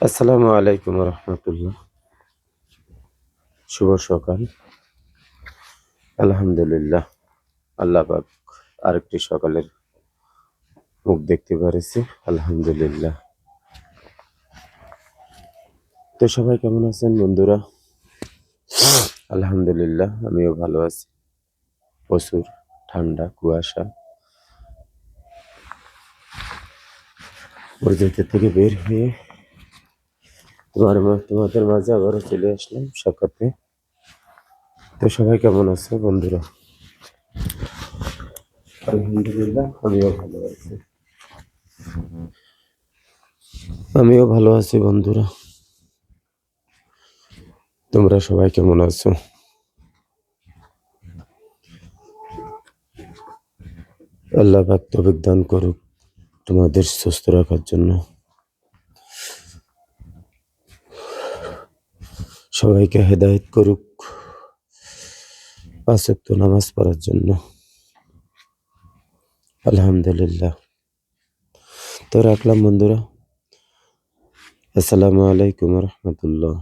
আসসালামু আলাইকুম রহমতুল্লাহ। শুভ সকাল। আলহামদুলিল্লাহ, আল্লাহ পাক আরেকটি সকালের মুখ দেখতে পেরেছি। আলহামদুলিল্লাহ। তো সবাই কেমন আছেন বন্ধুরা? আলহামদুলিল্লাহ, আমিও ভালো আছি। প্রচুর ঠান্ডা কুয়াশা, প্রজেক্ট থেকে বের হয়ে তোমাদের মাঝে আবারও চলে আসলাম সাক্ষাতে। তো সবাই কেমন আছে বন্ধুরা? আলহামদুলিল্লাহ, আমিও ভালো আছি বন্ধুরা। তোমরা সবাই কেমন আছো? আল্লাহ পাক তৌফিক দান করুক তোমাদের সুস্থ রাখার জন্য, সবাইকে হেদায়েত করুক 5 ওয়াক্ত নামাজ পড়ার জন্য। আলহামদুলিল্লাহ। তো রাখলাম বন্ধুরা। আসসালামু আলাইকুম রহমতুল্লাহ।